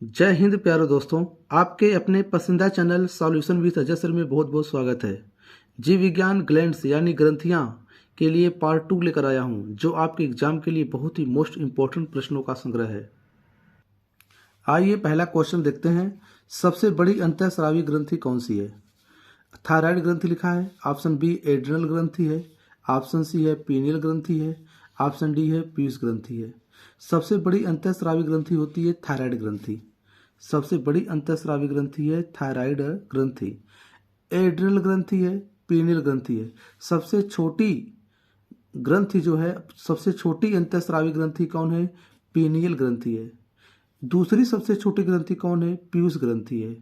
जय हिंद प्यारे दोस्तों। आपके अपने पसंदीदा channel solution with Ajay sir में बहुत बहुत स्वागत है। जीव विज्ञान ग्लैंड्स यानी ग्रंथियां के लिए पार्ट 2 लेकर आया हूं, जो आपके एग्जाम के लिए बहुत ही मोस्ट इंपॉर्टेंट प्रश्नों का संग्रह है। आइए पहला क्वेश्चन देखते हैं। सबसे बड़ी अंतःस्रावी ग्रंथि कौन सी है? थायराइड ग्रंथि लिखा है। ऑप्शन बी एड्रिनल ग्रंथि है। ऑप्शन सी है पीनियल ग्रंथि है। ऑप्शन डी है पीयूष ग्रंथि है। सबसे बड़ी अंतःस्रावी ग्रंथि होती है थायराइड ग्रंथि। सबसे बड़ी अंतःस्रावी ग्रंथि है थायराइड ग्रंथि। एड्रिनल ग्रंथि है, पीनियल ग्रंथि है। सबसे छोटी ग्रंथि जो है, सबसे छोटी अंतःस्रावी ग्रंथि कौन है? पीनियल ग्रंथि है। दूसरी सबसे छोटी ग्रंथि कौन है? पीयूष ग्रंथि है।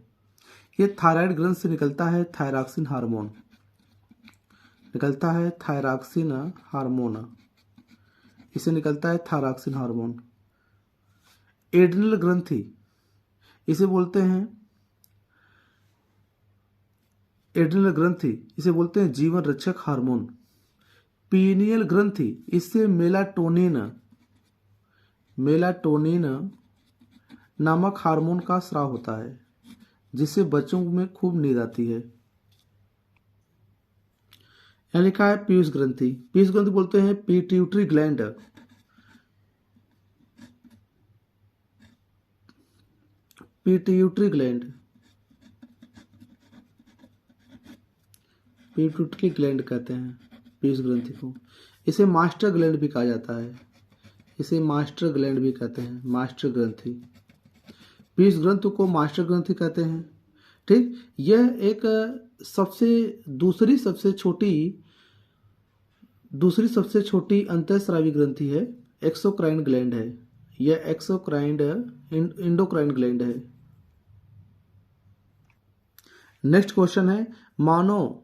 ये थायराइड ग्रंथ से निकलता है थायरॉक्सिन हार्मोन। निकलता है थायरॉक्सिन हार्मोन। इसे निकलता है थायरॉक्सिन हार्मोन। एड्रिनल ग्रंथि इसे बोलते हैं एड्रिनल ग्रंथि इसे बोलते हैं जीवन रक्षक हार्मोन। पीनियल ग्रंथि इससे मेलाटोनिन नामक हार्मोन का स्राव होता है, जिससे बच्चों में खूब नींद आती है। यहाँ लिखा है पीयूष ग्रंथि। पीयूष ग्रंथि बोलते हैं pituitary gland. Pituitary gland pituitary gland कहते हैं पीयूष ग्रंथि को। इसे मास्टर ग्लैंड भी कहा जाता है। इसे मास्टर ग्लैंड भी कहते हैं, मास्टर ग्रंथि। पीयूष ग्रंथि को मास्टर ग्रंथि कहते हैं। ठीक, यह एक दूसरी सबसे छोटी अंतःस्रावी ग्रंथि है। एक्सोक्राइन ग्लैंड है। यह एक्सोक्राइन इंडोक्राइन ग्लैंड है। नेक्स्ट क्वेश्चन है, मानव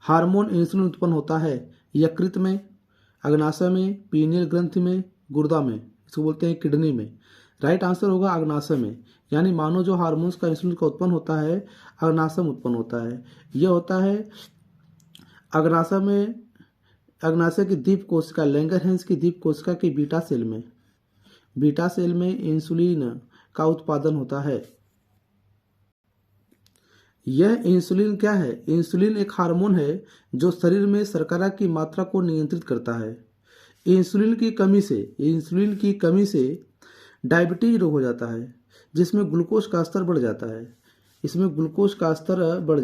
हार्मोन इंसुलिन उत्पन्न होता है यकृत में, अग्नाशय में, पीनियल ग्रंथि में, गुर्दा में। इसको बोलते हैं किडनी में। राइट आंसर होगा अग्नाशय में। यानी मानव जो हार्मोन्स का इंसुलिन का उत्पन्न होता है अग्नाशय में उत्पन्न होता है। यह होता है अग्नाशय में, अग्नाशय की दीप कोशिका, लैंगरहैंस की दीप कोशिका की बीटा सेल में इंसुलिन का उत्पादन होता है। यह इंसुलिन क्या है? इंसुलिन एक हार्मोन है जो शरीर में शर्करा की मात्रा को नियंत्रित करता है। इंसुलिन की कमी से डायबिटीज रोग हो जाता है, जिसमें ग्लूकोज का स्तर बढ़ जाता है। इसमें ग्लूकोज का स्तर बढ़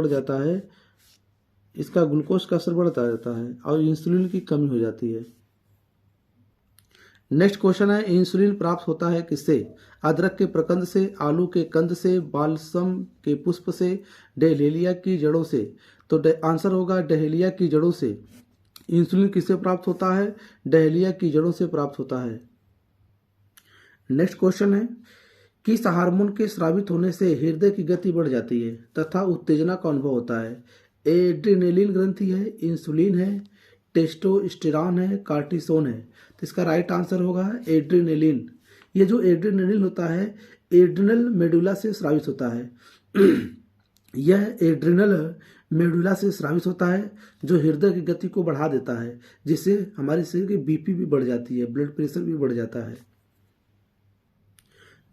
जाता है। इसका ग्लूकोज का स्तर बढ़ता जाता है और इंसुलिन की कमी हो जाती है। नेक्स्ट क्वेश्चन है, इंसुलिन प्राप्त होता है किससे? अदरक के प्रकंद से, आलू के कंद से, बालसम के पुष्प से, डहेलिया की जड़ों से। तो आंसर होगा डहेलिया की जड़ों से। इंसुलिन किससे प्राप्त होता है? डहेलिया की जड़ों से प्राप्त होता है। नेक्स्ट क्वेश्चन है, किस हार्मोन के स्रावित होने से हृदय की गति बढ़ जाती है तथा उत्तेजना का अनुभव होता है? एड्रिनलिन ग्रंथि है, इंसुलिन है, टेस्टोस्टेरॉन है, कार्टिसोन है। तो इसका राइट आंसर होगा एड्रिनलिन। ये जो एड्रिनलिन होता है एड्रिनल मेडुला से स्रावित होता है। यह एड्रिनल मेडुला से स्रावित होता है, जो हृदय की गति को बढ़ा देता है, जिससे हमारे शरीर की बीपी भी बढ़ जाती है, ब्लड प्रेशर भी बढ़ जाता है।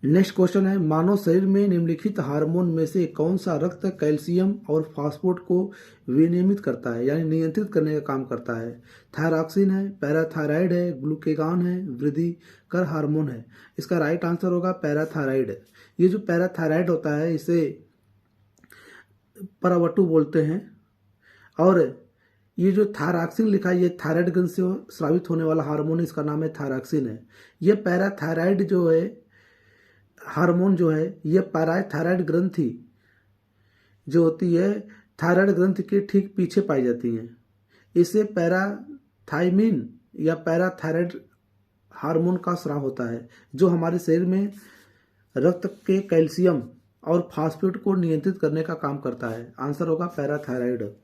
नेक्स्ट क्वेश्चन है, मानव शरीर में निम्नलिखित हार्मोन में से कौन सा रक्त कैल्शियम और फास्फोरेट को विनियमित करता है, यानी नियंत्रित करने का काम करता है? थायरॉक्सिन है, पैराथायराइड है, ग्लूकेगॉन है, वृद्धिकर हार्मोन है। इसका राइट आंसर होगा पैराथायराइड। ये जो पैराथायराइड होता है इसे परावटु बोलते हैं। और ये जो थायरॉक्सिन लिखा है, ये थायराइड ग्रंथ से स्रावित होने वाला हार्मोन, इसका नाम है थायरॉक्सिन है। ये पैराथायराइड जो है हार्मोन जो है, ये पैराथायराइड ग्रंथि जो होती है थायराइड ग्रंथि के ठीक पीछे पाई जाती हैं। इसे पैराथाइमिन या पैराथायराइड हार्मोन का स्राव होता है, जो हमारे शरीर में रक्त के कैल्शियम और फास्फोरेट को नियंत्रित करने का काम करता है। आंसर होगा पैराथायराइड।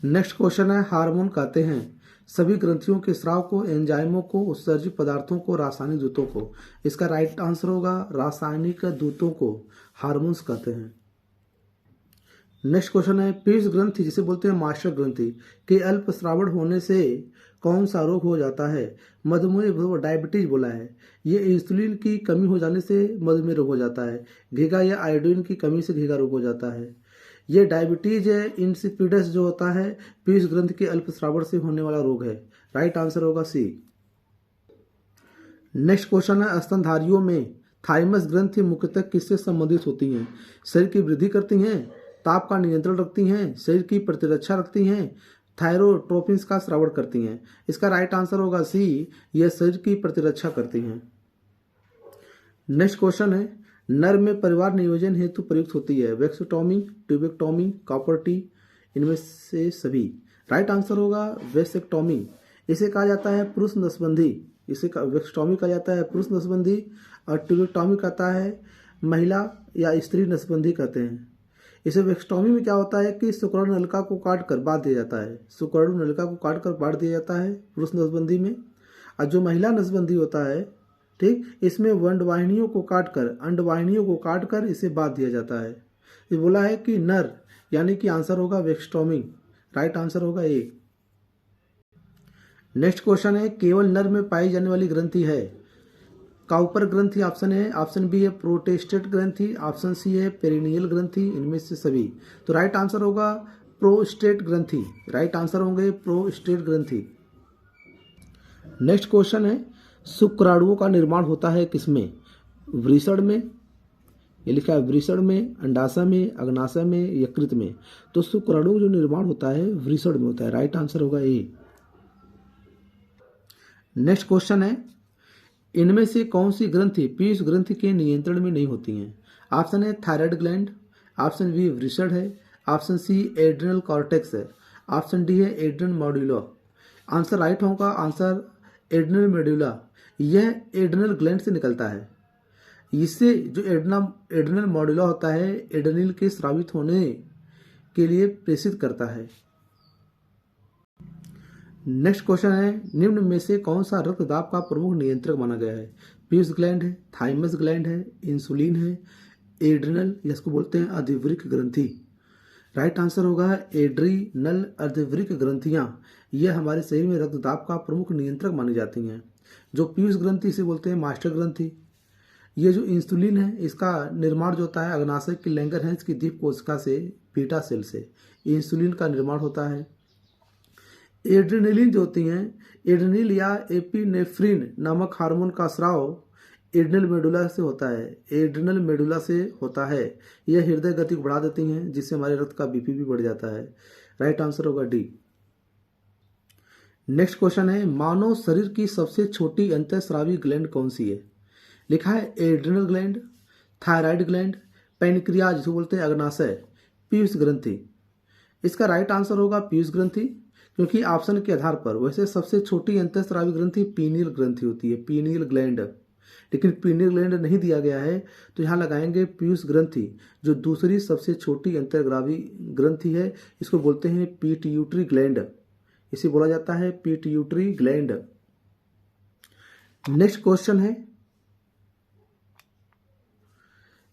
नेक्स्ट क्वेश्चन है, हार्मोन कहते हैं सभी ग्रंथियों के स्राव को, एंजाइमों को, उत्सर्जित पदार्थों को, रासायनिक दूतों को। इसका राइट आंसर होगा रासायनिक दूतों को हार्मोन्स कहते हैं। नेक्स्ट क्वेश्चन है, पीयूष ग्रंथि जिसे बोलते हैं मास्टर ग्रंथि के अल्प श्रावण होने से कौन सा रोग हो जाता है? मधुमेह डायबिटीज बोला है। ये इंसुलिन की कमी हो जाने से मधुमेह रोग हो जाता है। घिगा या आयोडीन की कमी से घिगा रोग हो जाता है। ये डायबिटीज है। इंसिपिडस जो होता है पीयूष ग्रंथि के अल्पस्राव से होने वाला रोग है। राइट आंसर होगा सी। नेक्स्ट क्वेश्चन है, स्तनधारियों में थाइमस ग्रंथि मुख्यतः किससे संबंधित होती हैं? शरीर की वृद्धि करती हैं, ताप का नियंत्रण रखती हैं, शरीर की प्रतिरक्षा रखती हैं, थायरोट्रोपिन्स का स्रावण करती हैं। इसका राइट आंसर होगा सी, यह शरीर की प्रतिरक्षा करती हैं। नेक्स्ट क्वेश्चन है, नर में परिवार नियोजन हेतु प्रयुक्त होती है? वैक्सोटॉमी, ट्यूबेक्टॉमी, कॉपर टी, इनमें से सभी। राइट आंसर होगा वैक्सेक्टॉमी। इसे कहा जाता है पुरुष नसबंदी। इसे वैक्सोटॉमी कहा जाता है पुरुष नसबंदी और ट्यूबेक्टॉमी कहता है महिला या स्त्री नसबंदी कहते हैं। इसे वैक्सोटॉमी में क्या होता है कि शुक्राणु नलिका को काट कर बांध दिया जाता है। शुक्राणु नलिका को काट कर बांध दिया जाता है पुरुष नसबंदी में। और जो महिला नसबंदी होता है, ठीक, इसमें अंडवाहिनियों को काट कर इसे बांध दिया जाता है। ये बोला है कि नर, यानी कि आंसर होगा वैक्सोटॉमी। राइट आंसर होगा ए। नेक्स्ट क्वेश्चन है, केवल नर में पाई जाने वाली ग्रंथि है? काउपर ग्रंथि ऑप्शन है, ऑप्शन बी है प्रोस्टेट ग्रंथि, ऑप्शन सी है पेरिनियल ग्रंथि, इनमें से सभी। तो राइट आंसर होगा प्रोस्टेट ग्रंथि। राइट आंसर होंगे प्रोस्टेट ग्रंथि। नेक्स्ट क्वेश्चन है, शुक्राणुओं का निर्माण होता है किसमें? वृषण में, ये लिखा है वृषण में, अंडाशय में, अग्नाशय में, यकृत में। तो शुक्राणु जो निर्माण होता है वृषण में होता है। राइट आंसर होगा ए। नेक्स्ट क्वेश्चन है, इनमें से कौन सी ग्रंथि पीयूष ग्रंथि के नियंत्रण में नहीं होती हैं? ऑप्शन है थायराइड ग्लैंड, ऑप्शन बी वृषण है, ऑप्शन सी एड्रिनल कॉर्टेक्स है, ऑप्शन डी है एड्रिनल मॉड्यूला। आंसर राइट होगा आंसर एड्रिनल मेडुला। यह एड्रिनल ग्लैंड से निकलता है। इससे जो एड्रिनल मॉड्यूला होता है एड्रिनल के स्रावित होने के लिए प्रेषित करता है। नेक्स्ट क्वेश्चन है, निम्न में से कौन सा रक्तदाब का प्रमुख नियंत्रक माना गया है? पीयूष ग्लैंड है, थाइमस ग्लैंड है, इंसुलिन है, एड्रिनल, जिसको बोलते हैं अधिवृक्क ग्रंथि। राइट आंसर होगा एड्रिनल अधिवृक्क ग्रंथियां। यह हमारे शरीर में रक्तदाब का प्रमुख नियंत्रक मानी जाती हैं। जो पीयूष ग्रंथि इसे बोलते हैं मास्टर ग्रंथि। ये जो इंसुलिन है इसका निर्माण जो होता है अग्नाशय की लैंगरहैंस की दीप कोशिका से, बीटा सेल से इंसुलिन का निर्माण होता है। एड्रेनलिन जो होती हैं, एड्रेनल या एपिनेफ्रिन नामक हार्मोन का स्राव एड्रिनल मेडुला से होता है। एड्रिनल मेडुला से होता है। यह हृदय गति को बढ़ा देती हैं, जिससे हमारे रक्त का बीपी भी बढ़ जाता है। राइट आंसर होगा डी। नेक्स्ट क्वेश्चन है, मानव शरीर की सबसे छोटी अंतःस्रावी ग्लैंड कौन सी है? लिखा है adrenal gland, thyroid gland, pancreas जिसे बोलते हैं अग्नाशय, पीयूष ग्रंथि। इसका राइट आंसर होगा पीयूष ग्रंथि, क्योंकि ऑप्शन के आधार पर वैसे सबसे छोटी अंतःस्रावी ग्रंथि पीनियल ग्रंथि होती है, पीनियल ग्लैंड। लेकिन पीनियल ग्लैंड नहीं दिया गया है, तो यहाँ लगाएंगे पीयूष ग्रंथि, जो दूसरी सबसे छोटी अंतःस्रावी ग्रंथि है। इसको बोलते हैं पिट्यूटरी ग्लैंड। इसे बोला जाता है पिट्यूटरी ग्लैंड। नेक्स्ट क्वेश्चन है,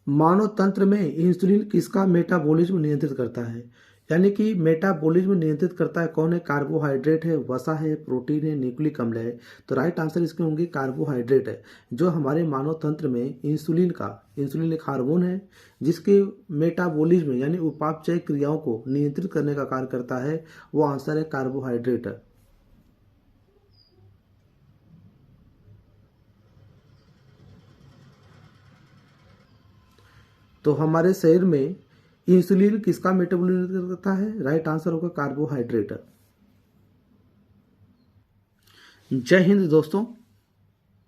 मानव तंत्र में इंसुलिन किसका मेटाबॉलिज्म नियंत्रित करता है? यानी कि मेटाबॉलिज्म नियंत्रित करता है कौन है? कार्बोहाइड्रेट है, वसा है, प्रोटीन है, न्यूक्लिक अम्ल है। तो राइट आंसर इसके होंगे कार्बोहाइड्रेट है। जो हमारे मानव तंत्र में इंसुलिन एक हार्मोन है जिसके मेटाबॉलिज्म यानी उपापचय क्रियाओं को नियंत्रित करने का कार्य करता है, वो आंसर है कार्बोहाइड्रेट। तो हमारे शरीर में इंसुलिन किसका मेटाबॉलिज्म करता है? राइट आंसर होगा कार्बोहाइड्रेट। जय हिंद दोस्तों।